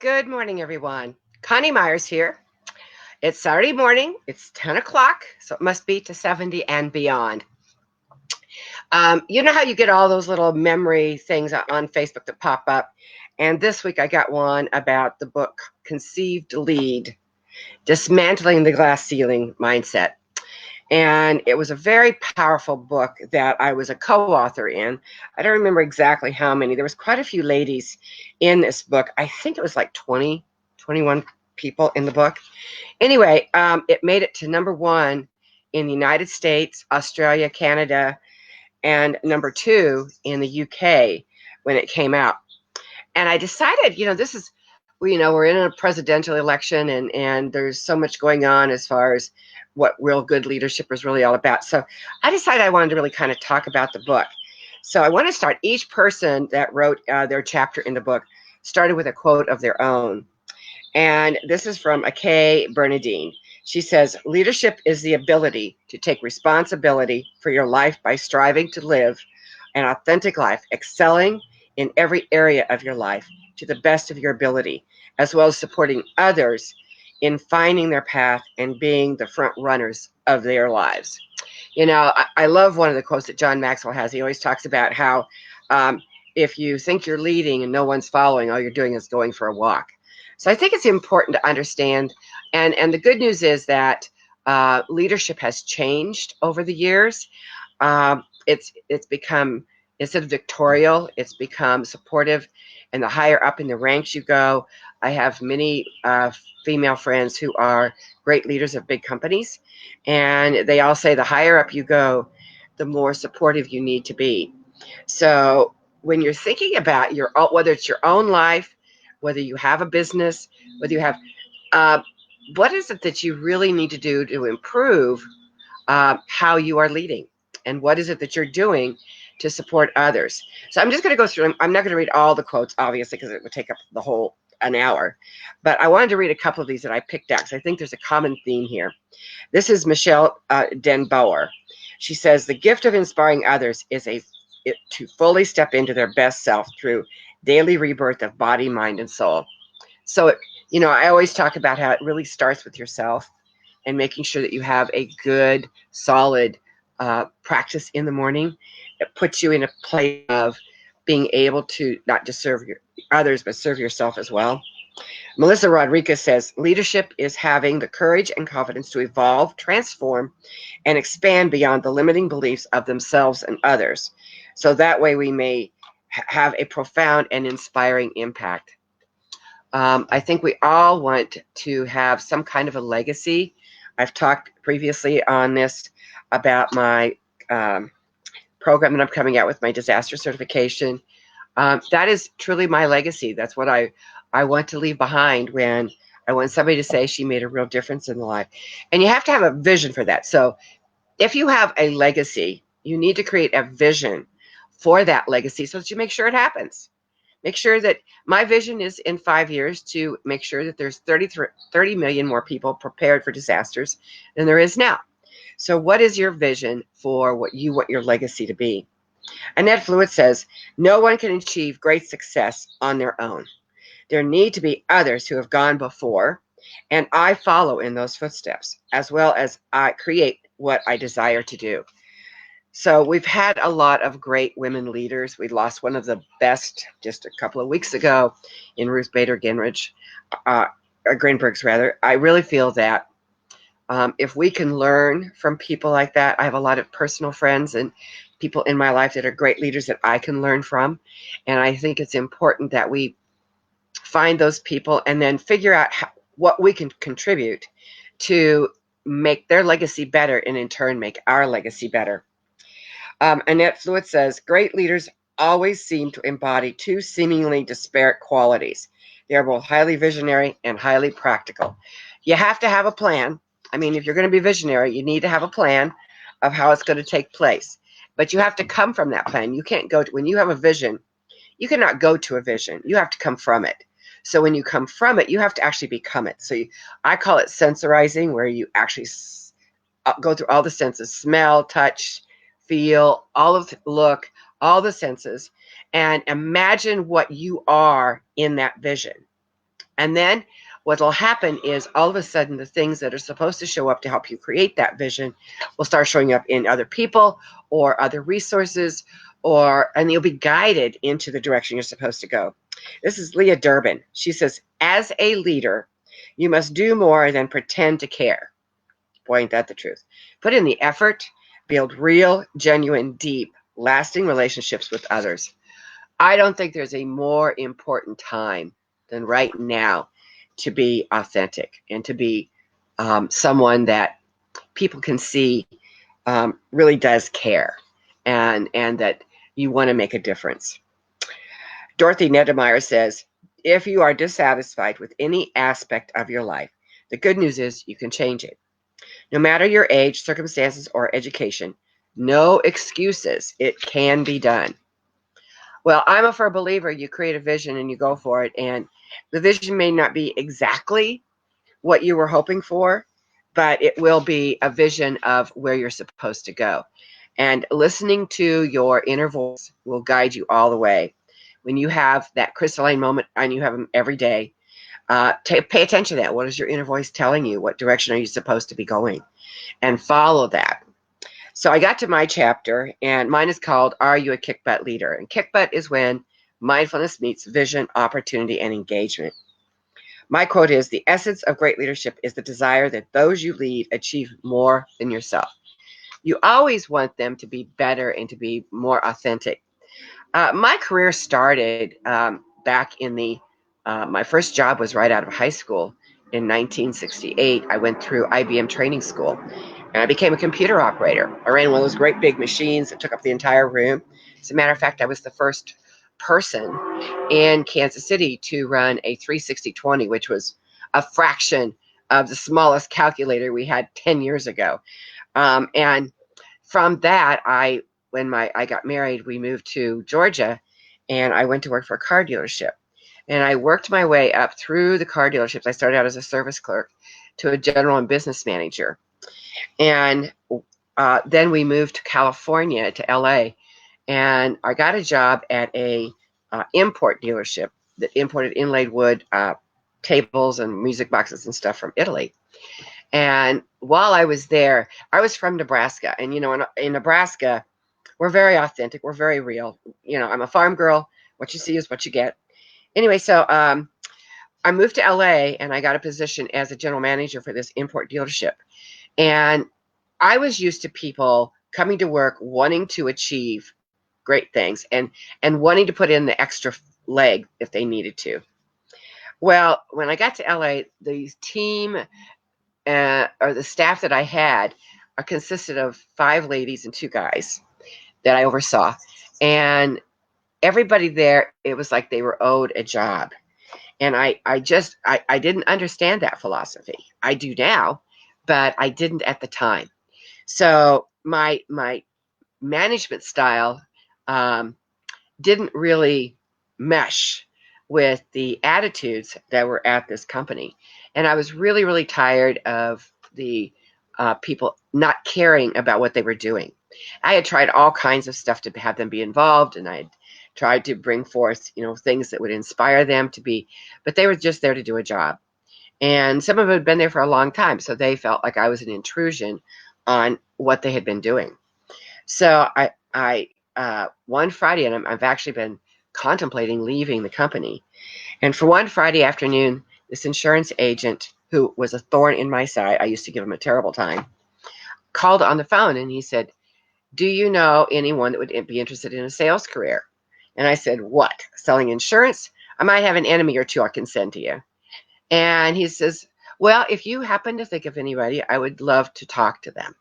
Good morning, everyone. Connie Myers here. It's Saturday morning. It's 10 o'clock, so it must be to 70 and beyond. You know how you get all those little memory things on Facebook that pop up? And this week I got one about the book Conceived to Lead, Dismantling the Glass Ceiling Mindset. And it was a very powerful book that I was a co-author in. I don't remember exactly how many. There was quite a few ladies in this book. I think it was like 20, 21 people in the book. Anyway, it made it to number one in the United States, Australia, Canada, and number two in the UK when it came out. And I decided, this is, we're in a presidential election, and there's so much going on as far as what real good leadership is really all about. So I decided I wanted to really kind of talk about the book. So I want to start, each person that wrote their chapter in the book started with a quote of their own. And this is from Akay Bernadine. She says, leadership is the ability to take responsibility for your life by striving to live an authentic life, excelling in every area of your life to the best of your ability, as well as supporting others in finding their path and being the front runners of their lives. I love one of the quotes that John Maxwell has. He always talks about how if you think you're leading and no one's following, all you're doing is going for a walk. So I think it's important to understand, and the good news is that leadership has changed over the years. It's become, instead of dictatorial, it's become supportive, and the higher up in the ranks you go. I have many female friends who are great leaders of big companies, and they all say the higher up you go, the more supportive you need to be. So when you're thinking about whether it's your own life, whether you have a business, whether you have, uh, what is it that you really need to do to improve how you are leading? And what is it that you're doing to support others? So I'm just going to go through, I'm not going to read all the quotes, obviously, because it would take up the whole an hour. But I wanted to read a couple of these that I picked out, because I think there's a common theme here. This is Michelle Den Boer. She says, the gift of inspiring others is to fully step into their best self through daily rebirth of body, mind, and soul. So, I always talk about how it really starts with yourself and making sure that you have a good, solid practice in the morning. It puts you in a place of being able to not just serve others, but serve yourself as well. Melissa Rodriguez says, leadership is having the courage and confidence to evolve, transform, and expand beyond the limiting beliefs of themselves and others. So that way we may have a profound and inspiring impact. I think we all want to have some kind of a legacy. I've talked previously on this about my program that I'm coming out with, my disaster certification. That is truly my legacy. That's what I want to leave behind when I want somebody to say she made a real difference in the life. And you have to have a vision for that. So if you have a legacy, you need to create a vision for that legacy so that you make sure it happens. Make sure that my vision is in 5 years to make sure that there's 30 million more people prepared for disasters than there is now. So what is your vision for what you want your legacy to be? Annette Fluid says, no one can achieve great success on their own. There need to be others who have gone before, and I follow in those footsteps, as well as I create what I desire to do. So we've had a lot of great women leaders. We lost one of the best just a couple of weeks ago in Ruth Bader Ginsburg, Grinberg's rather. I really feel that if we can learn from people like that, I have a lot of personal friends and people in my life that are great leaders that I can learn from. And I think it's important that we find those people and then figure out what we can contribute to make their legacy better, and in turn make our legacy better. Annette Fluid says, great leaders always seem to embody two seemingly disparate qualities. They are both highly visionary and highly practical. You have to have a plan. I mean, if you're going to be visionary, you need to have a plan of how it's going to take place. But you have to come from that plan. You can't go to, when you have a vision, you cannot go to a vision. You have to come from it. So when you come from it, you have to actually become it. So I call it sensorizing, where you actually go through all the senses: smell, touch, feel, all of look, all the senses, and imagine what you are in that vision. And then what will happen is all of a sudden the things that are supposed to show up to help you create that vision will start showing up in other people or other resources, and you'll be guided into the direction you're supposed to go. This is Leah Durbin. She says, as a leader, you must do more than pretend to care. Boy, ain't that the truth. Put in the effort, build real, genuine, deep, lasting relationships with others. I don't think there's a more important time than right now to be authentic and to be someone that people can see really does care and that you want to make a difference. Dorothy Nedemeyer says, if you are dissatisfied with any aspect of your life, the good news is you can change it. No matter your age, circumstances, or education, no excuses. It can be done. Well, I'm a firm believer you create a vision and you go for it. And the vision may not be exactly what you were hoping for, but it will be a vision of where you're supposed to go. And listening to your inner voice will guide you all the way. When you have that crystalline moment, and you have them every day, pay attention to that. What is your inner voice telling you? What direction are you supposed to be going? And follow that. So I got to my chapter, and mine is called Are You a Kick Butt Leader? And kick butt is when mindfulness meets vision, opportunity, and engagement. My quote is, the essence of great leadership is the desire that those you lead achieve more than yourself. You always want them to be better and to be more authentic. My career started back in my first job was right out of high school in 1968. I went through IBM training school and I became a computer operator. I ran one of those great big machines that took up the entire room. As a matter of fact, I was the first person in Kansas City to run a 36020, which was a fraction of the smallest calculator we had 10 years ago. And from that, when I got married, we moved to Georgia, and I went to work for a car dealership. And I worked my way up through the car dealerships. I started out as a service clerk to a general and business manager. And then we moved to California, to LA, and I got a job at a import dealership that imported inlaid wood tables and music boxes and stuff from Italy. And while I was there, I was from Nebraska. And, in Nebraska, we're very authentic. We're very real. I'm a farm girl. What you see is what you get. Anyway, so I moved to LA and I got a position as a general manager for this import dealership. And I was used to people coming to work wanting to achieve great things and wanting to put in the extra leg if they needed to. Well, when I got to LA, the team or the staff that I had consisted of 5 ladies and 2 guys that I oversaw. And everybody there, it was like they were owed a job. And I didn't understand that philosophy. I do now, but I didn't at the time. So my management style didn't really mesh with the attitudes that were at this company. And I was really, really tired of the people not caring about what they were doing. I had tried all kinds of stuff to have them be involved, and I had tried to bring forth, things that would inspire them to be, but they were just there to do a job. And some of them had been there for a long time, so they felt like I was an intrusion on what they had been doing. So I one Friday, and I've actually been contemplating leaving the company. And for one Friday afternoon, this insurance agent, who was a thorn in my side, I used to give him a terrible time, called on the phone and he said, do you know anyone that would be interested in a sales career? And I said, what? Selling insurance? I might have an enemy or two I can send to you. And he says, well, if you happen to think of anybody, I would love to talk to them.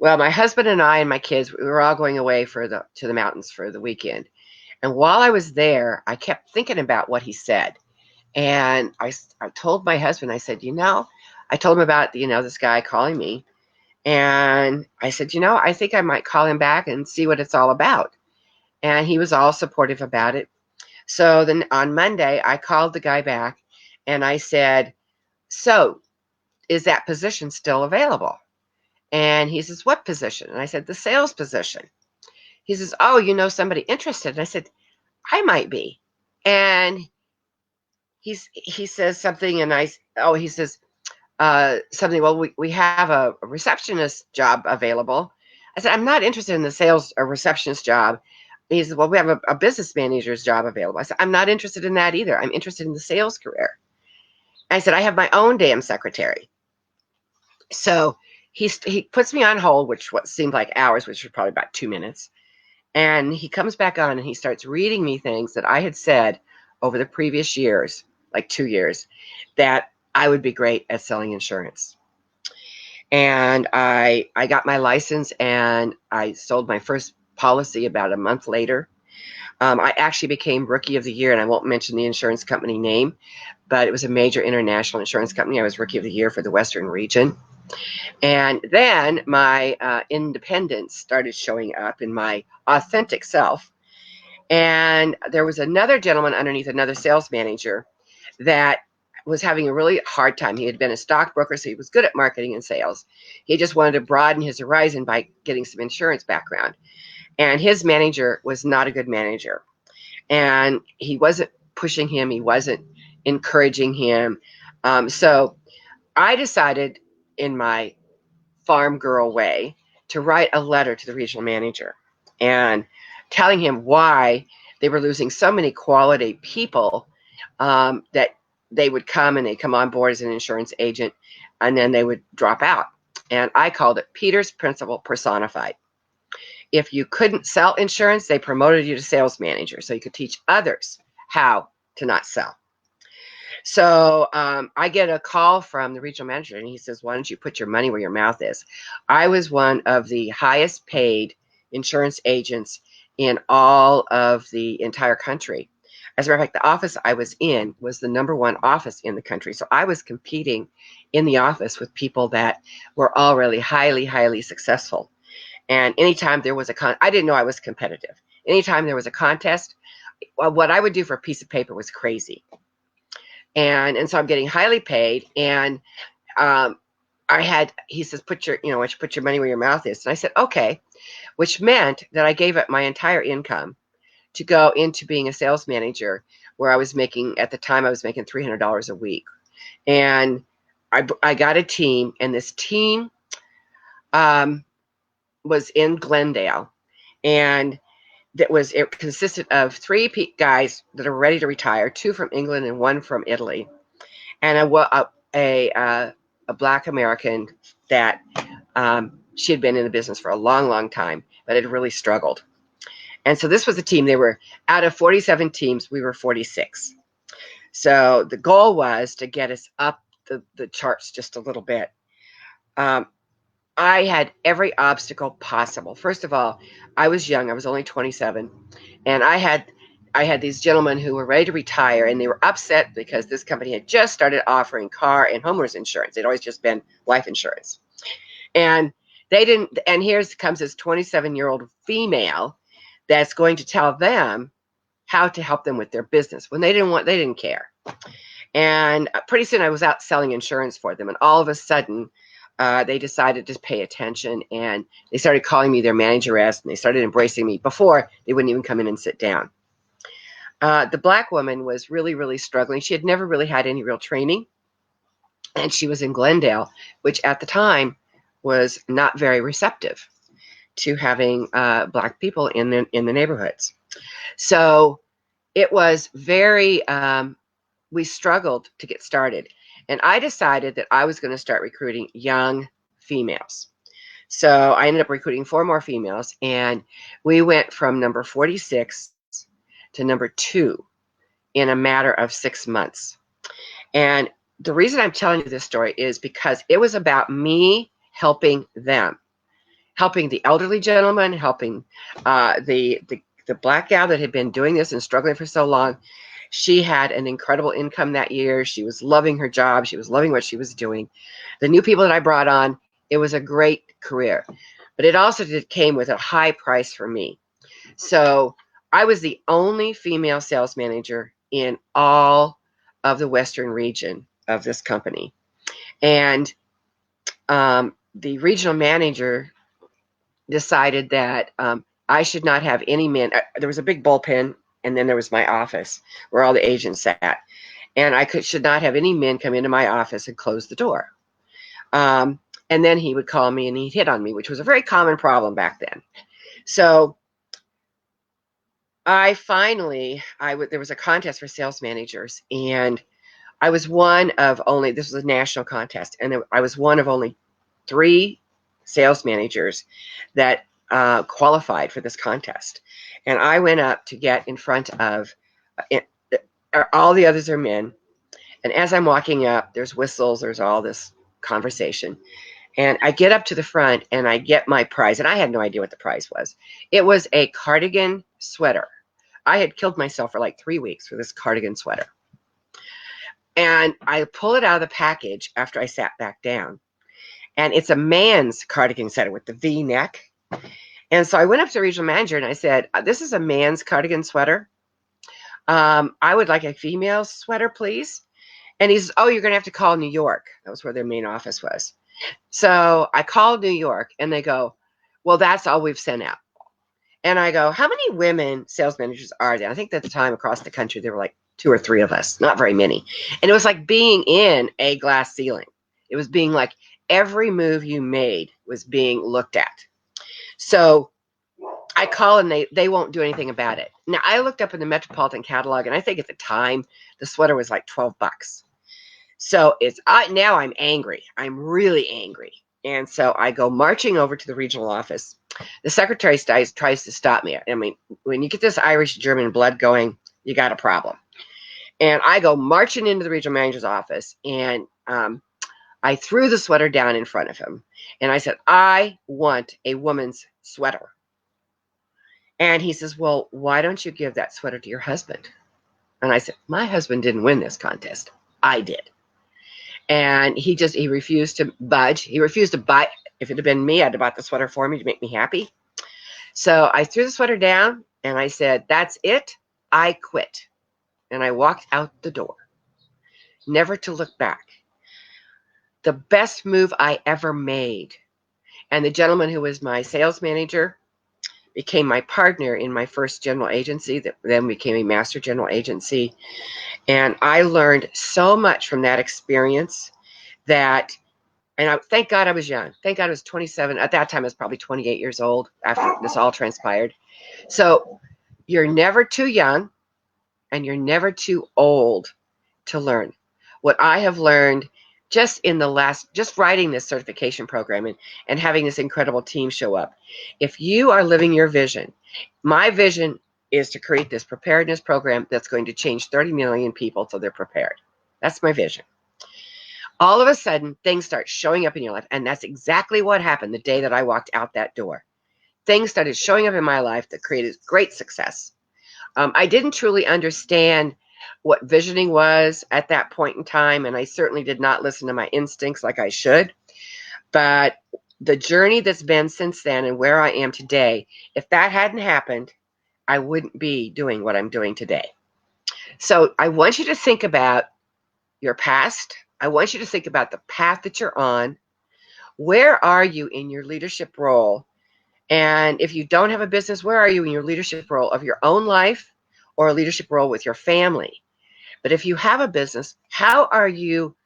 Well, my husband and I and my kids, we were all going away to the mountains for the weekend. And while I was there, I kept thinking about what he said. And I told my husband, I said, I told him about, this guy calling me. And I said, I think I might call him back and see what it's all about. And he was all supportive about it. So then on Monday, I called the guy back and I said, so is that position still available? And he says, what position? And I said, the sales position. He says, oh, somebody interested? And I said, I might be. And he says something, and he says something. Well, we have a receptionist job available. I said, I'm not interested in the sales or receptionist job. He said, well, we have a business manager's job available. I said, I'm not interested in that either. I'm interested in the sales career. I said, I have my own damn secretary. So he puts me on hold, which what seemed like hours, which was probably about 2 minutes. And he comes back on and he starts reading me things that I had said over the previous years, like 2 years, that I would be great at selling insurance. And I got my license and I sold my first policy about a month later. I actually became Rookie of the Year, and I won't mention the insurance company name, but it was a major international insurance company. I was Rookie of the Year for the Western region. And then my independence started showing up in my authentic self. And there was another gentleman underneath another sales manager that was having a really hard time. He had been a stockbroker, so he was good at marketing and sales. He just wanted to broaden his horizon by getting some insurance background. And his manager was not a good manager. And he wasn't pushing him. He wasn't encouraging him. So I decided in my farm girl way to write a letter to the regional manager and telling him why they were losing so many quality people, that they would come and they'd come on board as an insurance agent and then they would drop out. And I called it Peter's Principle personified. If you couldn't sell insurance, they promoted you to sales manager so you could teach others how to not sell. So I get a call from the regional manager, and he says, why don't you put your money where your mouth is? I was one of the highest paid insurance agents in all of the entire country. As a matter of fact, the office I was in was the #1 office in the country. So I was competing in the office with people that were already highly, highly successful. And anytime there was I didn't know I was competitive. Anytime there was a contest, what I would do for a piece of paper was crazy. And so I'm getting highly paid. And he says, put your money where your mouth is. And I said, okay, which meant that I gave up my entire income to go into being a sales manager, where I was making, at the time, I was making $300 a week. And I got a team, and this team was in Glendale. And it consisted of 3 guys that are ready to retire, 2 from England and 1 from Italy, and a Black American that she had been in the business for a long, long time, but had really struggled. And so this was a team. They were out of 47 teams. We were 46. So the goal was to get us up the charts just a little bit. I had every obstacle possible. First of all, I was young. I was only 27. And I had these gentlemen who were ready to retire, and they were upset because this company had just started offering car and homeowners insurance. They'd always just been life insurance. And they didn't, and here comes this 27-year-old female that's going to tell them how to help them with their business when they didn't care. And pretty soon I was out selling insurance for them. And all of a sudden, they decided to pay attention, and they started calling me their manageress, and they started embracing me. Before, they wouldn't even come in and sit down. The Black woman was really, really struggling. She had never really had any real training, and she was in Glendale, which at the time was not very receptive to having Black people in the neighborhoods. So it was very, we struggled to get started. And I decided that I was going to start recruiting young females. So I ended up recruiting 4 more females, and we went from number 46 to number 2 in a matter of 6 months. And the reason I'm telling you this story is because it was about me helping them, helping the elderly gentleman, helping the Black gal that had been doing this and struggling for so long. She had an incredible income that year. She was loving her job. She was loving what she was doing. The new people that I brought on, it was a great career. But it also came with a high price for me. So I was the only female sales manager in all of the Western region of this company. And the regional manager decided that I should not have any men. There was a big bullpen, and then there was my office where all the agents sat. and I should not have any men come into my office and close the door. And then he would call me and he'd hit on me, which was a very common problem back then. So I finally, there was a contest for sales managers, and I was one of only, this was a national contest, and I was one of only 3 sales managers that qualified for this contest. And I went up to get in front of, all the others are men. And as I'm walking up, there's whistles, there's all this conversation. And I get up to the front and I get my prize. And I had no idea what the prize was. It was a cardigan sweater. I had killed myself for like 3 weeks for this cardigan sweater. And I pull it out of the package after I sat back down. And it's a man's cardigan sweater with the V neck. And so I went up to the regional manager and I said, this is a man's cardigan sweater. I would like a female sweater, please. And he says, oh, you're going to have to call New York. That was where their main office was. So I called New York and they go, well, that's all we've sent out. And I go, how many women sales managers are there? I think at the time across the country, there were like 2 or 3 of us, not very many. And it was like being in a glass ceiling. It was being like every move you made was being looked at. So I call and they won't do anything about it. Now I looked up in the Metropolitan catalog, and I think at the time the sweater was like $12. So now I'm angry. I'm really angry. And so I go marching over to the regional office. The secretary tries to stop me. I mean, when you get this Irish-German blood going, you got a problem. And I go marching into the regional manager's office, and I threw the sweater down in front of him. And I said, I want a woman's sweater. And he says, well, why don't you give that sweater to your husband? And I said, my husband didn't win this contest. I did. And he refused to budge. He refused to buy. If it had been me, I'd have bought the sweater for me to make me happy. So I threw the sweater down and I said, that's it. I quit. And I walked out the door, never to look back. The best move I ever made. And the gentleman who was my sales manager became my partner in my first general agency that then became a master general agency. And I learned so much from that experience thank God I was young. Thank God I was 27. At that time, I was probably 28 years old after this all transpired. So you're never too young and you're never too old to learn. What I have learned just writing this certification program and having this incredible team show up. If you are living your vision, my vision is to create this preparedness program that's going to change 30 million people so they're prepared. That's my vision. All of a sudden, things start showing up in your life. And that's exactly what happened the day that I walked out that door. Things started showing up in my life that created great success. I didn't truly understand what visioning was at that point in time, and I certainly did not listen to my instincts like I should. But the journey that's been since then and where I am today, if that hadn't happened, I wouldn't be doing what I'm doing today. So I want you to think about your past. I want you to think about the path that you're on. Where are you in your leadership role? And if you don't have a business, where are you in your leadership role of your own life or a leadership role with your family? But if you have a business, how are you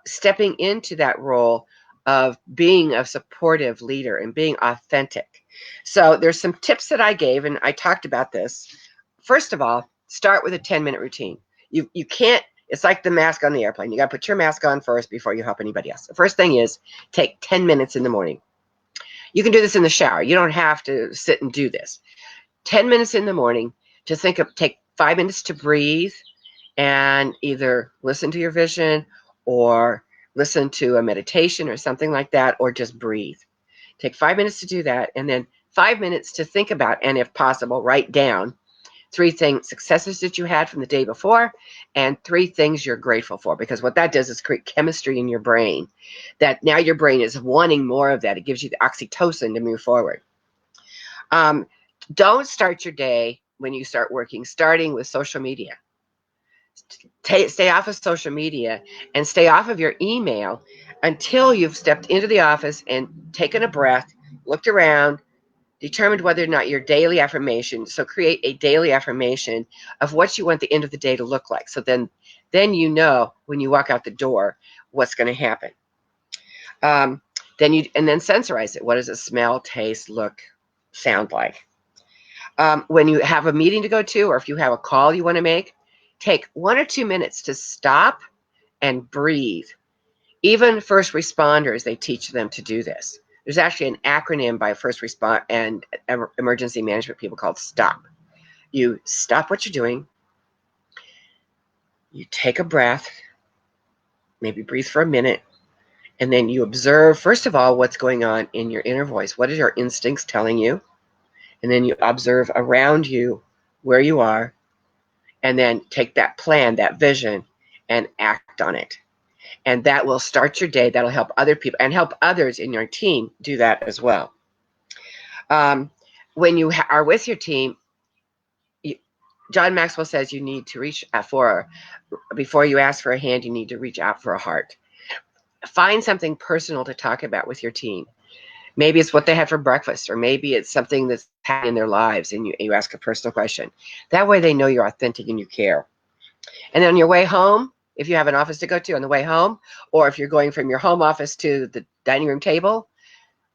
stepping into that role of being a supportive leader and being authentic? So there's some tips that I gave, and I talked about this. First of all, start with a 10-minute routine. You can't, it's like the mask on the airplane. You got to put your mask on first before you help anybody else. The first thing is take 10 minutes in the morning. You can do this in the shower. You don't have to sit and do this. 10 minutes in the morning to take 5 minutes to breathe and either listen to your vision or listen to a meditation or something like that, or just breathe. Take 5 minutes to do that, and then 5 minutes to think about, and if possible, write down 3 successes that you had from the day before, and 3 things you're grateful for, because what that does is create chemistry in your brain that now your brain is wanting more of that. It gives you the oxytocin to move forward. Don't start your day when you start working, starting with social media. Stay off of social media and stay off of your email until you've stepped into the office and taken a breath, looked around, determined whether or not your daily affirmation, so create a daily affirmation of what you want the end of the day to look like. So then you know when you walk out the door what's going to happen. Then sensorize it. What does it smell, taste, look, sound like? When you have a meeting to go to, or if you have a call you want to make, take 1 or 2 minutes to stop and breathe. Even first responders, they teach them to do this. There's actually an acronym by first respond and emergency management people called STOP. You stop what you're doing. You take a breath, maybe breathe for a minute, and then you observe, first of all, what's going on in your inner voice. What is your instincts telling you? And then you observe around you where you are, and then take that plan, that vision, and act on it. And that will start your day. That'll help other people and help others in your team do that as well. When you are with your team, John Maxwell says you need to reach before you ask for a hand, you need to reach out for a heart. Find something personal to talk about with your team. Maybe it's what they had for breakfast, or maybe it's something that's happened in their lives, and you ask a personal question. That way they know you're authentic and you care. And then on your way home, if you have an office to go to on the way home, or if you're going from your home office to the dining room table,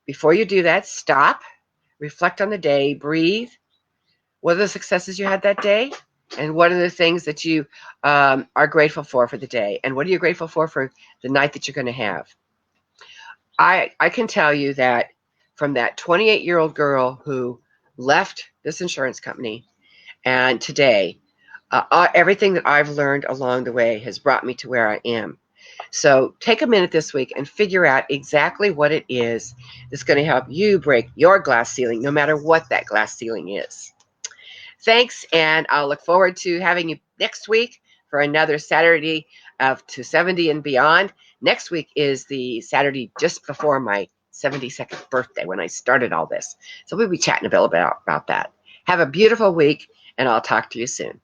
before you do that, stop, reflect on the day, breathe. What are the successes you had that day? And what are the things that you are grateful for the day? And what are you grateful for the night that you're going to have? I can tell you that from that 28-year-old girl who left this insurance company, and today, everything that I've learned along the way has brought me to where I am. So take a minute this week and figure out exactly what it is that's going to help you break your glass ceiling, no matter what that glass ceiling is. Thanks, and I'll look forward to having you next week for another Saturday of To 70 and Beyond. Next week is the Saturday just before my 72nd birthday when I started all this. So we'll be chatting a bit about that. Have a beautiful week, and I'll talk to you soon.